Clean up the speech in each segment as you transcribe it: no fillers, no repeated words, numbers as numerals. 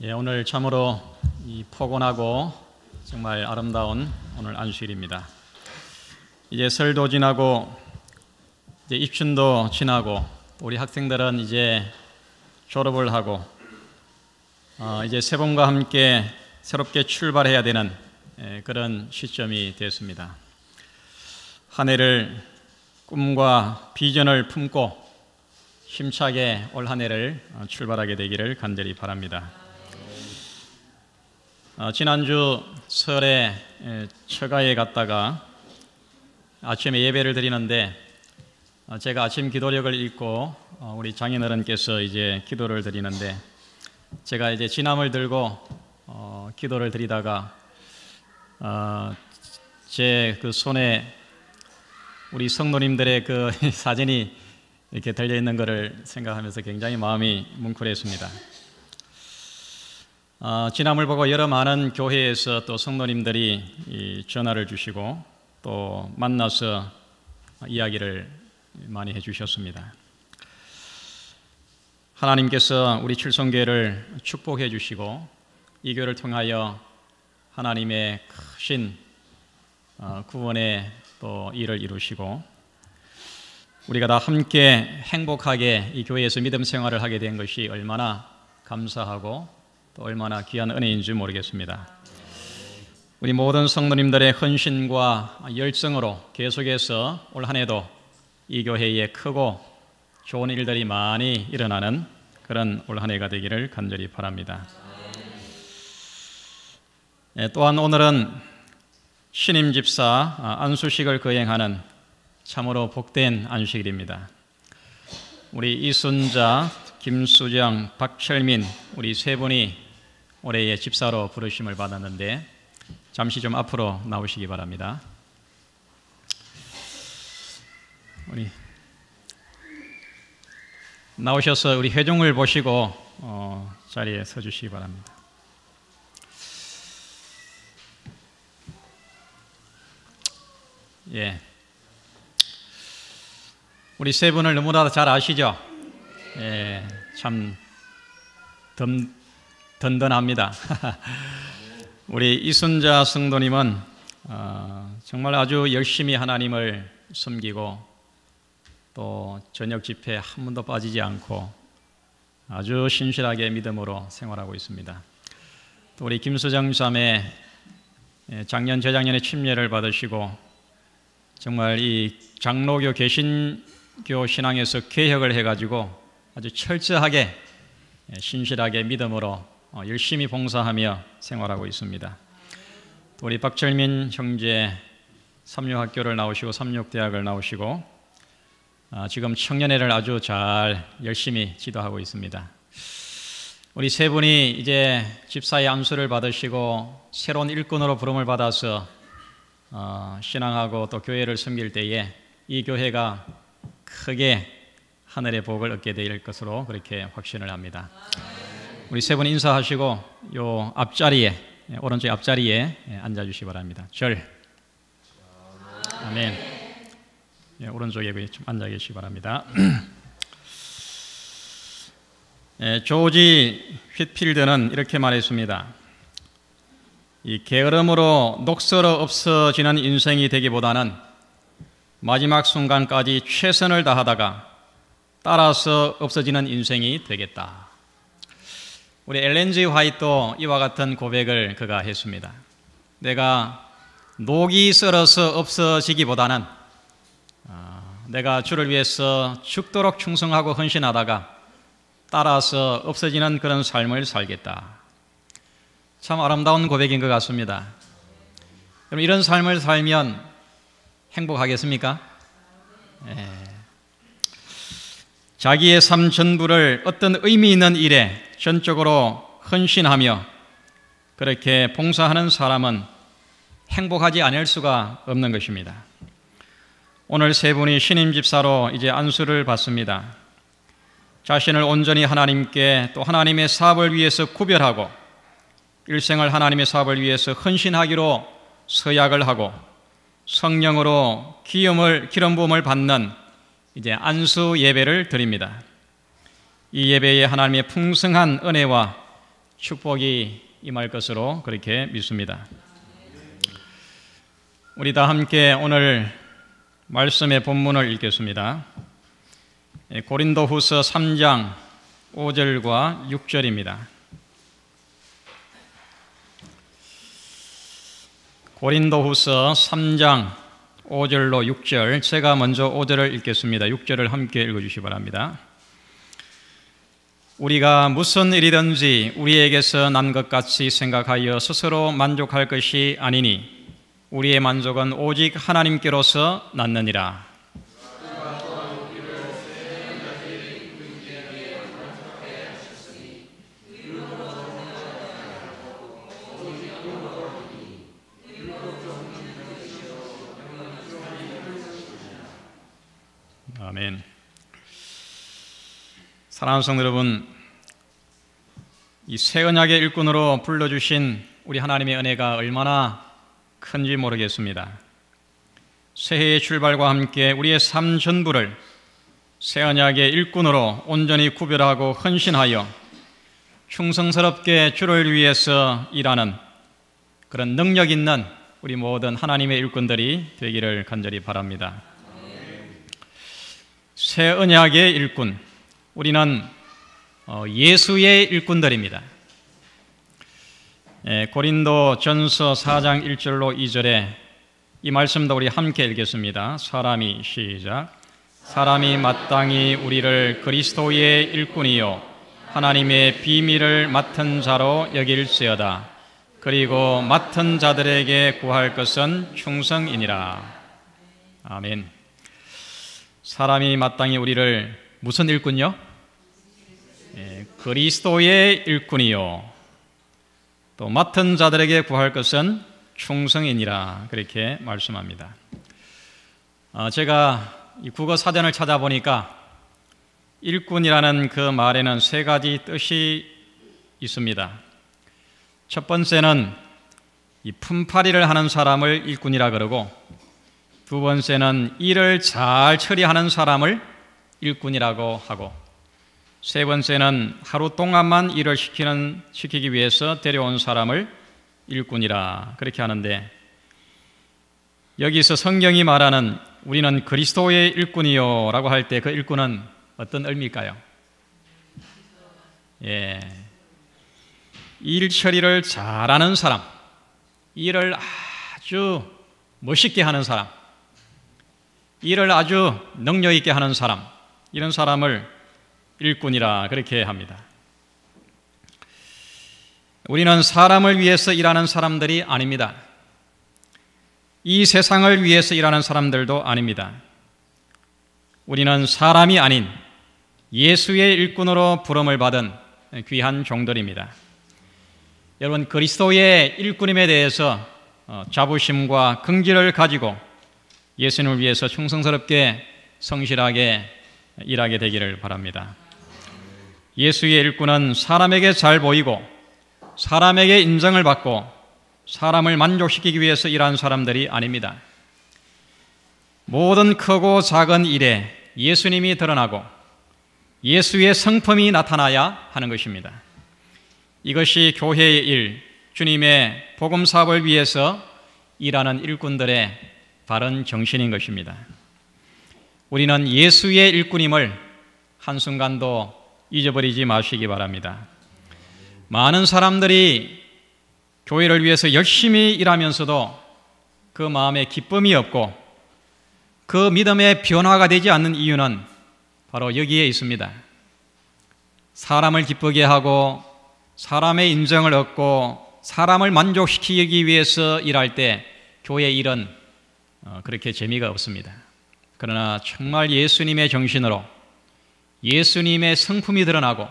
오늘 참으로 이 포근하고 정말 아름다운 오늘 안식일입니다. 이제 설도 지나고 이제 입춘도 지나고 우리 학생들은 이제 졸업을 하고 이제 새 봄과 함께 새롭게 출발해야 되는 그런 시점이 됐습니다. 한 해를 꿈과 비전을 품고 힘차게 올 한 해를 출발하게 되기를 간절히 바랍니다. 지난주 설에 처가에 갔다가 아침에 예배를 드리는데 제가 아침 기도력을 읽고 우리 장인어른께서 이제 기도를 드리는데 제가 이제 지남을 들고 기도를 드리다가 제 그 손에 우리 성도님들의 그 사진이 이렇게 달려 있는 것을 생각하면서 굉장히 마음이 뭉클했습니다. 지남을 보고 여러 많은 교회에서 또 성도님들이 전화를 주시고 또 만나서 이야기를 많이 해주셨습니다. 하나님께서 우리 칠성교회를 축복해 주시고 이 교회를 통하여 하나님의 크신 구원의 또 일을 이루시고 우리가 다 함께 행복하게 이 교회에서 믿음 생활을 하게 된 것이 얼마나 감사하고 또 얼마나 귀한 은혜인지 모르겠습니다. 우리 모든 성도님들의 헌신과 열정으로 계속해서 올 한 해도 이 교회에 크고 좋은 일들이 많이 일어나는 그런 올 한 해가 되기를 간절히 바랍니다. 또한 오늘은 신임 집사 안수식을 거행하는 참으로 복된 안식일입니다. 우리 이순자, 김수정, 박철민 우리 세 분이 올해의 집사로 부르심을 받았는데 잠시 좀 앞으로 나오시기 바랍니다. 우리 나오셔서 우리 회중을 보시고 자리에 서주시기 바랍니다. 우리 세 분을 너무나 잘 아시죠? 참 든든합니다. 우리 이순자 성도님은 정말 아주 열심히 하나님을 섬기고 또 저녁 집회 한 번도 빠지지 않고 아주 신실하게 믿음으로 생활하고 있습니다. 또 우리 김수정 자매 작년 재작년에 침례를 받으시고 정말 이 장로교 개신교 신앙에서 개혁을 해가지고 아주 철저하게 신실하게 믿음으로 열심히 봉사하며 생활하고 있습니다. 또 우리 박철민 형제 삼육학교를 나오시고 삼육대학을 나오시고 지금 청년회를 아주 잘 열심히 지도하고 있습니다. 우리 세 분이 이제 집사의 안수를 받으시고 새로운 일꾼으로 부름을 받아서 신앙하고 또 교회를 섬길 때에 이 교회가 크게 하늘의 복을 얻게 될 것으로 그렇게 확신을 합니다. 우리 세 분 인사하시고 요 앞자리에 오른쪽 앞자리에 앉아주시기 바랍니다. 절 아멘. 오른쪽에 좀 앉아 계시기 바랍니다. 조지 휘필드는 이렇게 말했습니다. 이 게으름으로 녹슬어 없어지는 인생이 되기보다는 마지막 순간까지 최선을 다하다가 따라서 없어지는 인생이 되겠다. 우리 엘렌 G 화이트도 이와 같은 고백을 그가 했습니다. 내가 녹이 썰어서 없어지기보다는 내가 주를 위해서 죽도록 충성하고 헌신하다가 따라서 없어지는 그런 삶을 살겠다. 참 아름다운 고백인 것 같습니다. 여러분 이런 삶을 살면 행복하겠습니까? 자기의 삶 전부를 어떤 의미 있는 일에 전적으로 헌신하며 그렇게 봉사하는 사람은 행복하지 않을 수가 없는 것입니다. 오늘 세 분이 신임 집사로 이제 안수를 받습니다. 자신을 온전히 하나님께 또 하나님의 사업을 위해서 구별하고 일생을 하나님의 사업을 위해서 헌신하기로 서약을 하고 성령으로 기름 부음을 받는 이제 안수 예배를 드립니다. 이 예배에 하나님의 풍성한 은혜와 축복이 임할 것으로 그렇게 믿습니다. 우리 다 함께 오늘 말씀의 본문을 읽겠습니다. 고린도후서 3장 5절과 6절입니다. 고린도후서 3장 5절로 6절, 제가 먼저 5절을 읽겠습니다. 6절을 함께 읽어주시기 바랍니다. 우리가 무슨 일이든지 우리에게서 난 것 같이 생각하여 스스로 만족할 것이 아니니 우리의 만족은 오직 하나님께로서 났느니라. 아멘. 사랑하는 성도 여러분, 이 새 언약의 일꾼으로 불러주신 우리 하나님의 은혜가 얼마나 큰지 모르겠습니다. 새해의 출발과 함께 우리의 삶 전부를 새 언약의 일꾼으로 온전히 구별하고 헌신하여 충성스럽게 주를 위해서 일하는 그런 능력 있는 우리 모든 하나님의 일꾼들이 되기를 간절히 바랍니다. 새 언약의 일꾼, 우리는 예수의 일꾼들입니다. 고린도 전서 4장 1절로 2절에 이 말씀도 우리 함께 읽겠습니다. 시작. 사람이 마땅히 우리를 그리스도의 일꾼이요 하나님의 비밀을 맡은 자로 여길지어다. 그리고 맡은 자들에게 구할 것은 충성이니라. 아멘. 사람이 마땅히 우리를 무슨 일꾼요? 그리스도의 일꾼이요 또 맡은 자들에게 구할 것은 충성이니라, 그렇게 말씀합니다. 제가 이 국어 사전을 찾아보니까 일꾼이라는 그 말에는 세 가지 뜻이 있습니다. 첫 번째는 이 품팔이를 하는 사람을 일꾼이라 그러고, 두 번째는 일을 잘 처리하는 사람을 일꾼이라고 하고, 세 번째는 하루 동안만 일을 시키기 위해서 데려온 사람을 일꾼이라 그렇게 하는데, 여기서 성경이 말하는 우리는 그리스도의 일꾼이요 라고 할 때 그 일꾼은 어떤 의미일까요? 일 처리를 잘하는 사람, 일을 아주 멋있게 하는 사람, 일을 아주 능력 있게 하는 사람, 이런 사람을 일꾼이라 그렇게 합니다. 우리는 사람을 위해서 일하는 사람들이 아닙니다. 이 세상을 위해서 일하는 사람들도 아닙니다. 우리는 사람이 아닌 예수의 일꾼으로 부름을 받은 귀한 종들입니다. 여러분, 그리스도의 일꾼임에 대해서 자부심과 긍지를 가지고 예수님을 위해서 충성스럽게 성실하게 일하게 되기를 바랍니다. 예수의 일꾼은 사람에게 잘 보이고 사람에게 인정을 받고 사람을 만족시키기 위해서 일하는 사람들이 아닙니다. 모든 크고 작은 일에 예수님이 드러나고 예수의 성품이 나타나야 하는 것입니다. 이것이 교회의 일, 주님의 복음 사업을 위해서 일하는 일꾼들의 바른 정신인 것입니다. 우리는 예수의 일꾼임을 한순간도 잊어버리지 마시기 바랍니다. 많은 사람들이 교회를 위해서 열심히 일하면서도 그 마음에 기쁨이 없고 그 믿음의 변화가 되지 않는 이유는 바로 여기에 있습니다. 사람을 기쁘게 하고 사람의 인정을 얻고 사람을 만족시키기 위해서 일할 때 교회 일은 그렇게 재미가 없습니다. 그러나 정말 예수님의 정신으로 예수님의 성품이 드러나고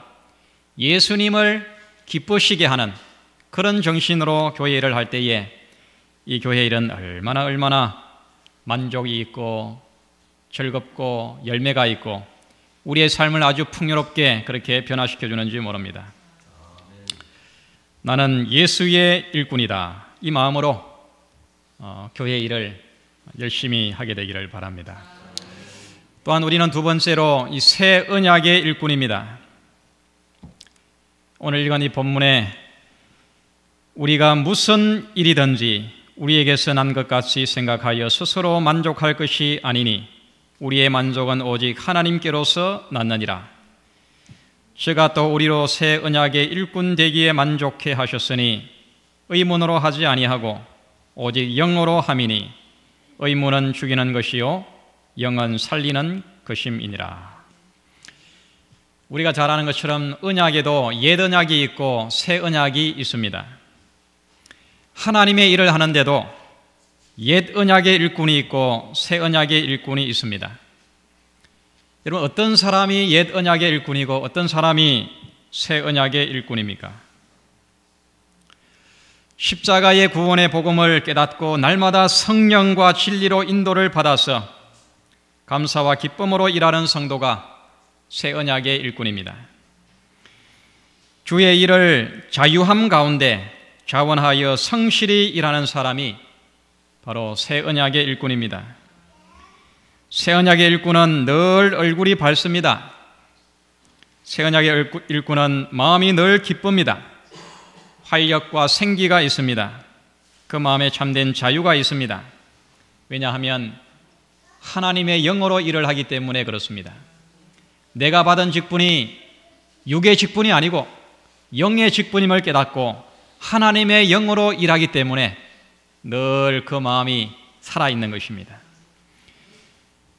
예수님을 기쁘시게 하는 그런 정신으로 교회 일을 할 때에 이 교회 일은 얼마나 만족이 있고 즐겁고 열매가 있고 우리의 삶을 아주 풍요롭게 그렇게 변화시켜 주는지 모릅니다. 나는 예수의 일꾼이다, 이 마음으로 교회 일을 열심히 하게 되기를 바랍니다. 또한 우리는 두 번째로 이 새 언약의 일꾼입니다. 오늘 읽은 이 본문에 우리가 무슨 일이든지 우리에게서 난 것 같이 생각하여 스스로 만족할 것이 아니니 우리의 만족은 오직 하나님께로서 났느니라. 저가 또 우리로 새 언약의 일꾼 되기에 만족해 하셨으니 의문으로 하지 아니하고 오직 영으로 함이니 의문은 죽이는 것이요 영은 살리는 것임이니라. 우리가 잘 아는 것처럼 언약에도 옛 언약이 있고 새 언약이 있습니다. 하나님의 일을 하는데도 옛 언약의 일꾼이 있고 새 언약의 일꾼이 있습니다. 여러분, 어떤 사람이 옛 언약의 일꾼이고 어떤 사람이 새 언약의 일꾼입니까? 십자가의 구원의 복음을 깨닫고 날마다 성령과 진리로 인도를 받아서 감사와 기쁨으로 일하는 성도가 새 언약의 일꾼입니다. 주의 일을 자유함 가운데 자원하여 성실히 일하는 사람이 바로 새 언약의 일꾼입니다. 새 언약의 일꾼은 늘 얼굴이 밝습니다. 새 언약의 일꾼은 마음이 늘 기쁩니다. 활력과 생기가 있습니다. 그 마음에 참된 자유가 있습니다. 왜냐하면 하나님의 영으로 일을 하기 때문에 그렇습니다. 내가 받은 직분이 육의 직분이 아니고 영의 직분임을 깨닫고 하나님의 영으로 일하기 때문에 늘 그 마음이 살아있는 것입니다.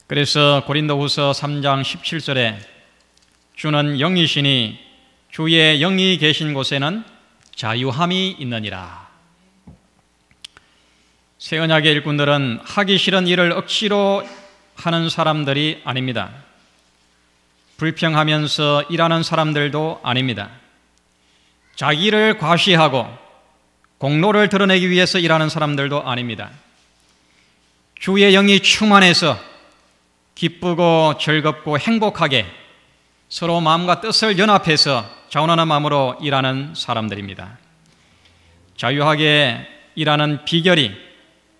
그래서 고린도후서 3장 17절에 주는 영이시니 주의 영이 계신 곳에는 자유함이 있느니라. 새 언약의 일꾼들은 하기 싫은 일을 억지로 하는 사람들이 아닙니다. 불평하면서 일하는 사람들도 아닙니다. 자기를 과시하고 공로를 드러내기 위해서 일하는 사람들도 아닙니다. 주의 영이 충만해서 기쁘고 즐겁고 행복하게 서로 마음과 뜻을 연합해서 자원하는 마음으로 일하는 사람들입니다. 자유하게 일하는 비결이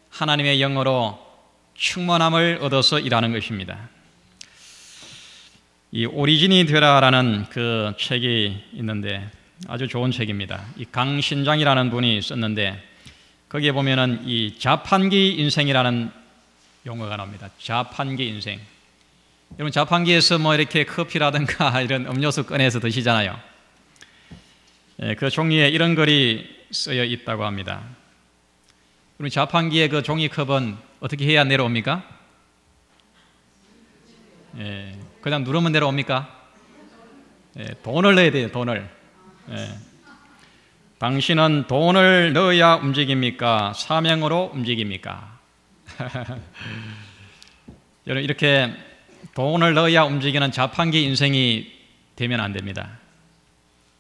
하나님의 영으로 충만함을 얻어서 일하는 것입니다. 이 오리진이 되라라는 그 책이 있는데 아주 좋은 책입니다. 이 강신장이라는 분이 썼는데 거기에 보면은 이 자판기 인생이라는 용어가 나옵니다. 자판기 인생. 여러분, 자판기에서 뭐 이렇게 커피라든가 이런 음료수 꺼내서 드시잖아요. 그 종이에 이런 글이 쓰여 있다고 합니다. 그럼 자판기의 그 종이컵은 어떻게 해야 내려옵니까? 그냥 누르면 내려옵니까? 돈을 넣어야 돼요, 돈을. 당신은 돈을 넣어야 움직입니까? 사명으로 움직입니까? 여러분, 이렇게 돈을 넣어야 움직이는 자판기 인생이 되면 안 됩니다.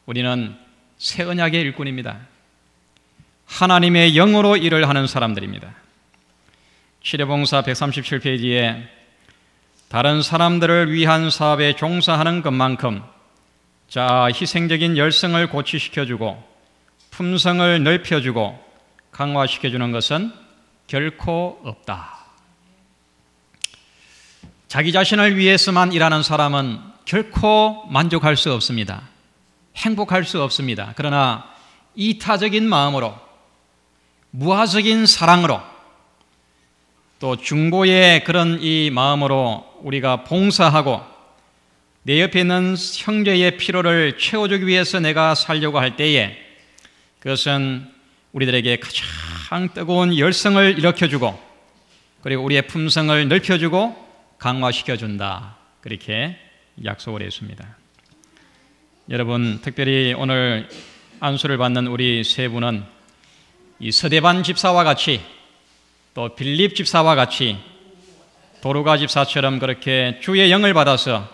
우리는 새 언약의 일꾼입니다. 하나님의 영으로 일을 하는 사람들입니다. 치료봉사 137페이지에 다른 사람들을 위한 사업에 종사하는 것만큼 자 희생적인 열성을 고취시켜주고 품성을 넓혀주고 강화시켜주는 것은 결코 없다. 자기 자신을 위해서만 일하는 사람은 결코 만족할 수 없습니다. 행복할 수 없습니다. 그러나 이타적인 마음으로, 무화적인 사랑으로, 또 중보의 그런 이 마음으로 우리가 봉사하고 내 옆에 있는 형제의 필요를 채워주기 위해서 내가 살려고 할 때에 그것은 우리들에게 가장 뜨거운 열성을 일으켜주고 그리고 우리의 품성을 넓혀주고 강화시켜준다. 그렇게 약속을 했습니다. 여러분, 특별히 오늘 안수를 받는 우리 세 분은 이 서대반 집사와 같이 또 빌립 집사와 같이 도르가 집사처럼 그렇게 주의 영을 받아서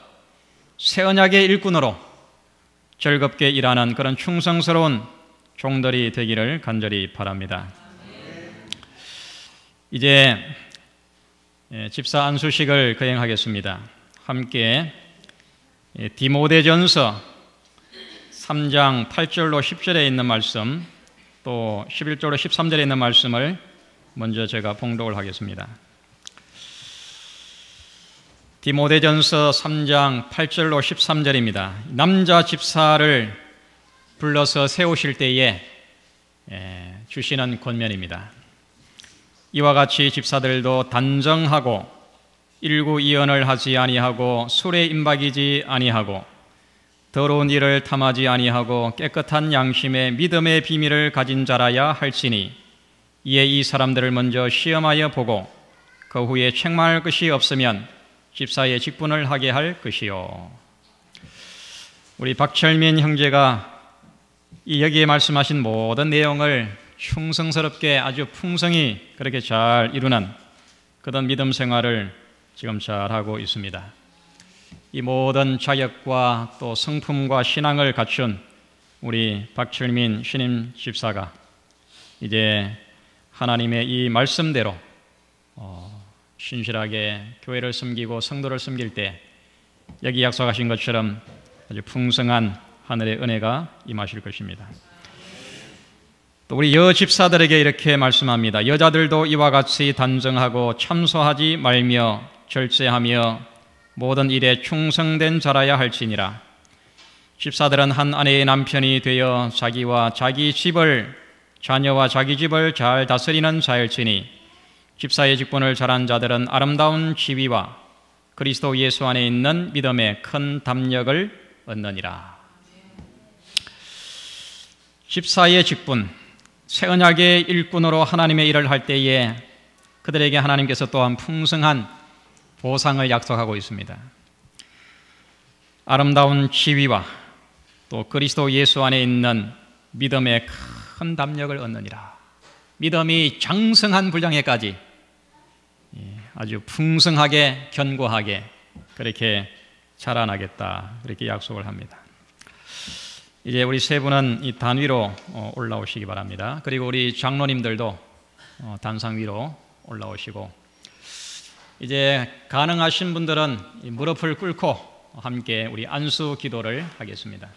새 언약의 일꾼으로 즐겁게 일하는 그런 충성스러운 종들이 되기를 간절히 바랍니다. 이제 집사 안수식을 거행하겠습니다. 함께 디모데전서 3장 8절로 10절에 있는 말씀 또 11절로 13절에 있는 말씀을 먼저 제가 봉독을 하겠습니다. 디모데전서 3장 8절로 13절입니다. 남자 집사를 불러서 세우실 때에 주시는 권면입니다. 이와 같이 집사들도 단정하고 일구이연을 하지 아니하고 술에 임박이지 아니하고 더러운 일을 탐하지 아니하고 깨끗한 양심의 믿음의 비밀을 가진 자라야 할지니 이에 이 사람들을 먼저 시험하여 보고 그 후에 책망할 것이 없으면 집사의 직분을 하게 할 것이요. 우리 박철민 형제가 이 여기에 말씀하신 모든 내용을 충성스럽게 아주 풍성히 그렇게 잘 이루는 그런 믿음 생활을 지금 잘하고 있습니다. 이 모든 자격과 또 성품과 신앙을 갖춘 우리 박철민 신임 집사가 이제 하나님의 이 말씀대로 신실하게 교회를 섬기고 성도를 섬길 때 여기 약속하신 것처럼 아주 풍성한 하늘의 은혜가 임하실 것입니다. 또 우리 여집사들에게 이렇게 말씀합니다. 여자들도 이와 같이 단정하고 참소하지 말며 절제하며 모든 일에 충성된 자라야 할지니라. 집사들은 한 아내의 남편이 되어 자기와 자기 집을, 자녀와 자기 집을 잘 다스리는 자일지니 집사의 직분을 잘한 자들은 아름다운 지위와 그리스도 예수 안에 있는 믿음의 큰 담력을 얻느니라. 집사의 직분, 새 언약의 일꾼으로 하나님의 일을 할 때에 그들에게 하나님께서 또한 풍성한 보상을 약속하고 있습니다. 아름다운 지위와 또 그리스도 예수 안에 있는 믿음의 큰 담력을 얻느니라. 믿음이 장성한 분량에까지 아주 풍성하게 견고하게 그렇게 자라나겠다, 그렇게 약속을 합니다. 이제 우리 세 분은 이 단 위로 올라오시기 바랍니다. 그리고 우리 장로님들도 단상 위로 올라오시고, 이제 가능하신 분들은 무릎을 꿇고 함께 우리 안수 기도를 하겠습니다.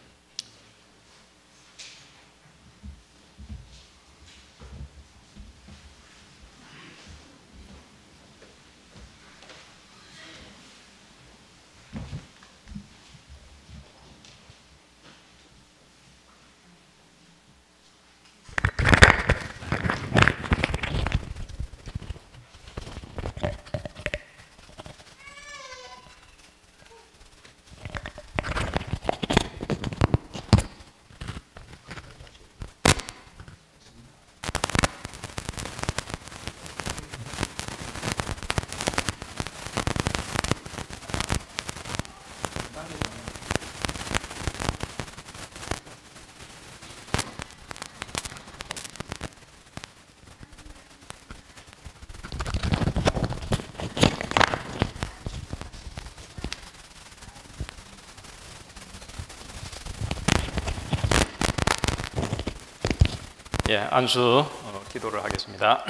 안수 기도를 하겠습니다.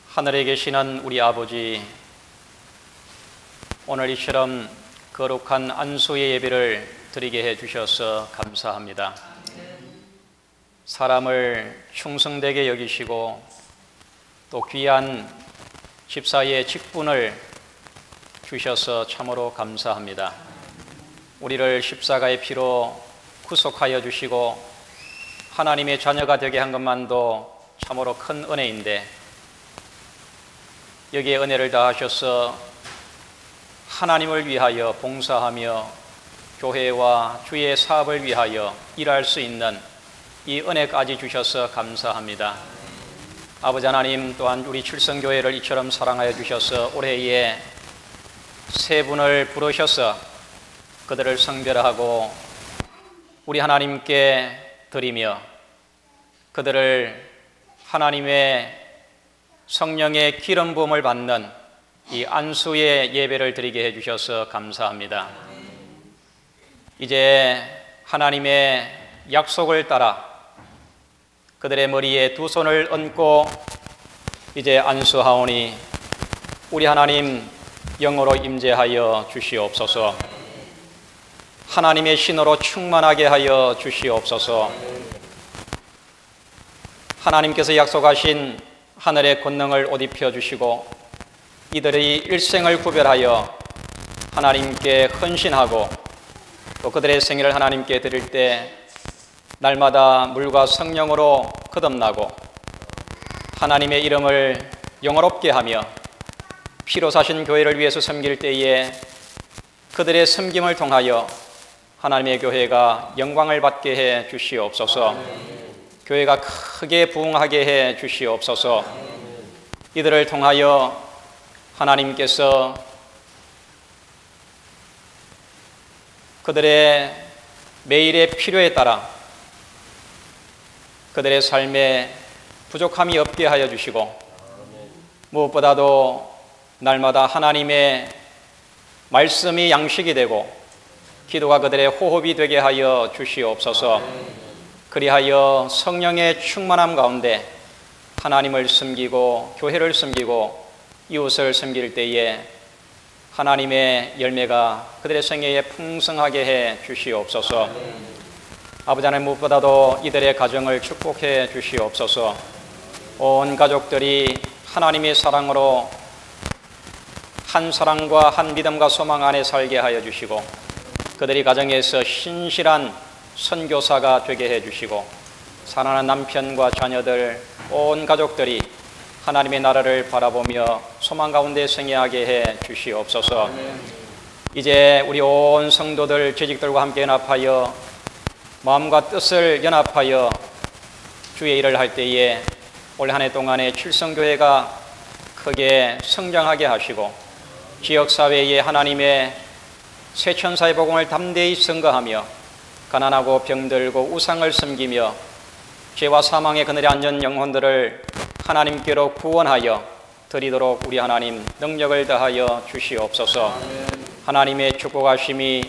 하늘에 계시는 우리 아버지, 오늘 이처럼 거룩한 안수의 예배를 드리게 해주셔서 감사합니다. 사람을 충성되게 여기시고 또 귀한 집사의 직분을 주셔서 참으로 감사합니다. 우리를 십자가의 피로 구속하여 주시고 하나님의 자녀가 되게 한 것만도 참으로 큰 은혜인데, 여기에 은혜를 다하셔서 하나님을 위하여 봉사하며 교회와 주의 사업을 위하여 일할 수 있는 이 은혜까지 주셔서 감사합니다. 아버지 하나님, 또한 우리 칠성교회를 이처럼 사랑하여 주셔서 올해에 세 분을 부르셔서 그들을 성별하고 우리 하나님께 드리며 그들을 하나님의 성령의 기름 부음을 받는 이 안수의 예배를 드리게 해주셔서 감사합니다. 이제 하나님의 약속을 따라 그들의 머리에 두 손을 얹고 이제 안수하오니 우리 하나님 영으로 임재하여 주시옵소서. 하나님의 신으로 충만하게 하여 주시옵소서. 하나님께서 약속하신 하늘의 권능을 옷 입혀 주시고 이들의 일생을 구별하여 하나님께 헌신하고 또 그들의 생애를 하나님께 드릴 때 날마다 물과 성령으로 거듭나고 하나님의 이름을 영화롭게 하며 피로 사신 교회를 위해서 섬길 때에 그들의 섬김을 통하여 하나님의 교회가 영광을 받게 해 주시옵소서. 교회가 크게 부흥하게 해 주시옵소서. 이들을 통하여 하나님께서 그들의 매일의 필요에 따라 그들의 삶에 부족함이 없게 하여 주시고 무엇보다도 날마다 하나님의 말씀이 양식이 되고 기도가 그들의 호흡이 되게 하여 주시옵소서. 그리하여 성령의 충만함 가운데 하나님을 섬기고 교회를 섬기고 이웃을 섬길 때에 하나님의 열매가 그들의 생애에 풍성하게 해 주시옵소서. 아버지 하나님, 무엇보다도 이들의 가정을 축복해 주시옵소서. 온 가족들이 하나님의 사랑으로 한 사랑과 한 믿음과 소망 안에 살게 하여 주시고 그들이 가정에서 신실한 선교사가 되게 해 주시고 사랑하는 남편과 자녀들 온 가족들이 하나님의 나라를 바라보며 소망 가운데 생애하게 해 주시옵소서. 이제 우리 온 성도들 재직들과 함께 연합하여 마음과 뜻을 연합하여 주의 일을 할 때에 올 한 해 동안에 칠성교회가 크게 성장하게 하시고 지역사회에 하나님의 새천사의 복음을 담대히 선거하며 가난하고 병들고 우상을 섬기며 죄와 사망의 그늘에 앉은 영혼들을 하나님께로 구원하여 드리도록 우리 하나님 능력을 다하여 주시옵소서. 하나님의 축복하심이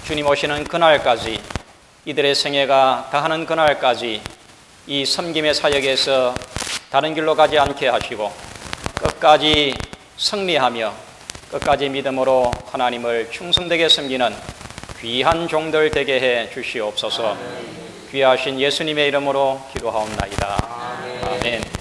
주님 오시는 그날까지 이들의 생애가 다하는 그날까지 이 섬김의 사역에서 다른 길로 가지 않게 하시고 끝까지 승리하며 끝까지 믿음으로 하나님을 충성되게 섬기는 귀한 종들 되게 해 주시옵소서. 귀하신 예수님의 이름으로 기도하옵나이다. 아멘.